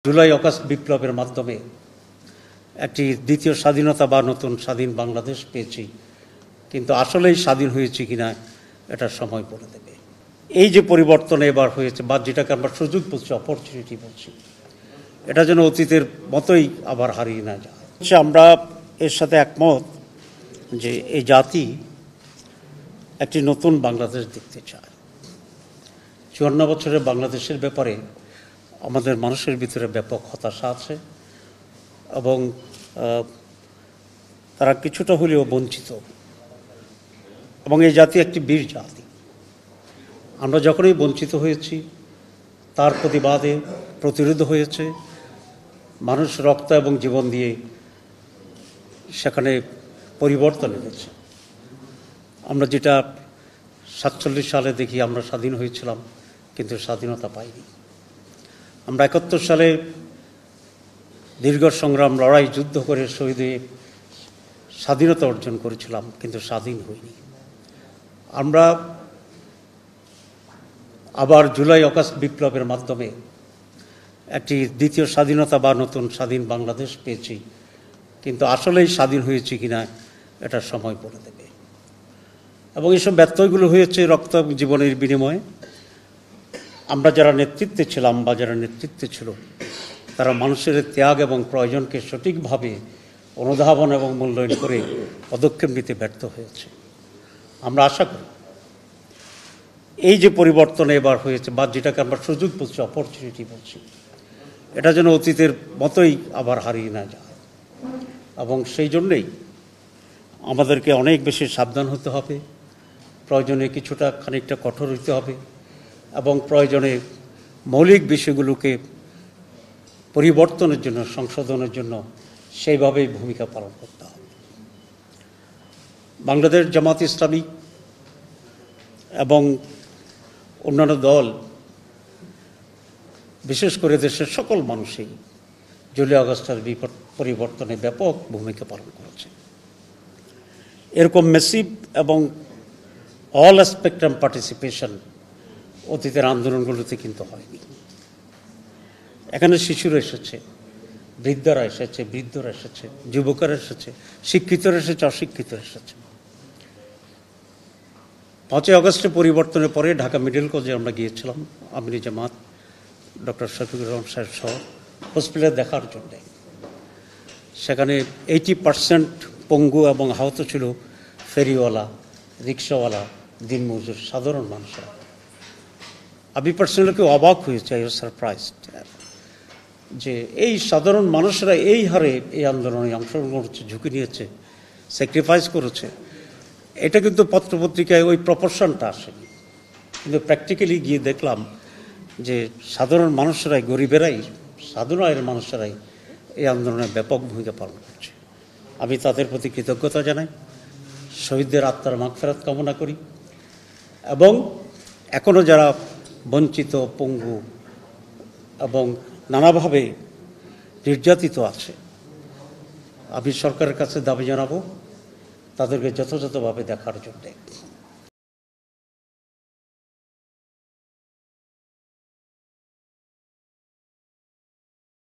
July August বিপ্লবের মাধ্যমে একটি দ্বিতীয় স্বাধীনতা বা নতুন স্বাধীন বাংলাদেশ পেয়েছি, কিন্তু আসলেই স্বাধীন হয়েছে কিনা এটা সময় বলে দেবে। এই যে পরিবর্তন এবার হয়েছে বা যেটাকে আমরা সুযোগ বলছি, অপরচুনিটি বলছি, এটা যেন অতীতের মতোই আবার হারিয়ে না যায়। আমরা এর সাথে একমত যে এই জাতি একটি নতুন বাংলাদেশ দেখতে চায়। 54 বছরের বাংলাদেশের ব্যাপারে আমাদের মানুষের ভিতরে ব্যাপক হতাশা আছে এবং তারা কিছুটা হলেও বঞ্চিত, এবং এই জাতি একটি বীর জাতি। আমরা যখনই বঞ্চিত হয়েছি তার প্রতিবাদে প্রতিরোধ হয়েছে, মানুষ রক্ত এবং জীবন দিয়ে সেখানে পরিবর্তন এনেছে। আমরা যেটা 47 সালে দেখি আমরা স্বাধীন হয়েছিলাম, কিন্তু স্বাধীনতা পাইনি। আমরা 71 সালে দীর্ঘ সংগ্রাম, লড়াই, যুদ্ধ করে শহীদ হয়ে স্বাধীনতা অর্জন করেছিলাম, কিন্তু স্বাধীন হইনি। আমরা আবার জুলাই অগাস্ট বিপ্লবের মাধ্যমে একটি দ্বিতীয় স্বাধীনতা বা নতুন স্বাধীন বাংলাদেশ পেয়েছি, কিন্তু আসলেই স্বাধীন হয়েছে কিনা এটা সময় বলে দেবে। এবং এইসব ব্যত্যয়গুলো হয়েছে রক্ত এবং জীবনের বিনিময়ে। আমরা যারা নেতৃত্বে ছিলাম বা যারা নেতৃত্বে ছিল, তারা মানুষের ত্যাগ এবং প্রয়োজনকে সঠিকভাবে অনুধাবন এবং মূল্যায়ন করে পদক্ষেপ নিতে ব্যর্থ হয়েছে। আমরা আশা করি এই যে পরিবর্তন এবার হয়েছে বা যেটাকে আমরা সুযোগ বলছি, অপরচুনিটি বলছি, এটা যেন অতীতের মতোই আবার হারিয়ে না যায়। এবং সেই জন্যেই আমাদেরকে অনেক বেশি সাবধান হতে হবে, প্রয়োজনে কিছুটা খানিকটা কঠোর হতে হবে, এবং প্রয়োজনে মৌলিক বিষয়গুলোকে পরিবর্তনের জন্য, সংশোধনের জন্য সেইভাবেই ভূমিকা পালন করতে হবে। বাংলাদেশ জামাত ইসলামী এবং অন্যান্য দল, বিশেষ করে দেশের সকল মানুষই জুলাই আগস্টের পরিবর্তনে ব্যাপক ভূমিকা পালন করেছে। এরকম মেসিভ এবং অল স্পেকট্রাম পার্টিসিপেশন অতীতের আন্দোলনগুলোতে কিন্তু হয়নি। এখানে শিশুরা এসেছে, বৃদ্ধরা এসেছে, বৃদ্ধরা এসেছে, যুবকরা এসেছে, শিক্ষিতরা এসেছে, অশিক্ষিতরা এসেছে। 5 আগস্টের পরিবর্তনের পরে ঢাকা মেডিকেল কলেজে আমরা গিয়েছিলাম, আমির জামাত, ডক্টর শফিকুর রহমান সাহেব সহ হসপিটালে দেখার জন্যে। সেখানে 80% পঙ্গু এবং আহত ছিল ফেরিওয়ালা, রিক্সাওয়ালা, দিনমজুর, সাধারণ মানুষরা। আমি পার্সোনালি অবাক হয়েছে, আই ওয়াজ সারপ্রাইজড যে এই সাধারণ মানুষরা এই হারে এই আন্দোলনে অংশগ্রহণ করছে, ঝুঁকি নিয়েছে, স্যাক্রিফাইস করেছে। এটা কিন্তু পত্রপত্রিকায় ওই প্রপোর্শনটা আসেনি, কিন্তু প্র্যাকটিক্যালি গিয়ে দেখলাম যে সাধারণ মানুষরাই, গরিবেরাই, সাধারণ আয়ের মানুষেরাই এই আন্দোলনে ব্যাপক ভূমিকা পালন করছে। আমি তাদের প্রতি কৃতজ্ঞতা জানাই, শহীদদের আত্মার মাগফিরাত কামনা করি, এবং এখনও যারা বঞ্চিত, পঙ্গু এবং নানাভাবে নির্যাতিত আছে, আমি সরকারের কাছে দাবি জানাবো তাদেরকে যথাযথভাবে দেখার জন্যে।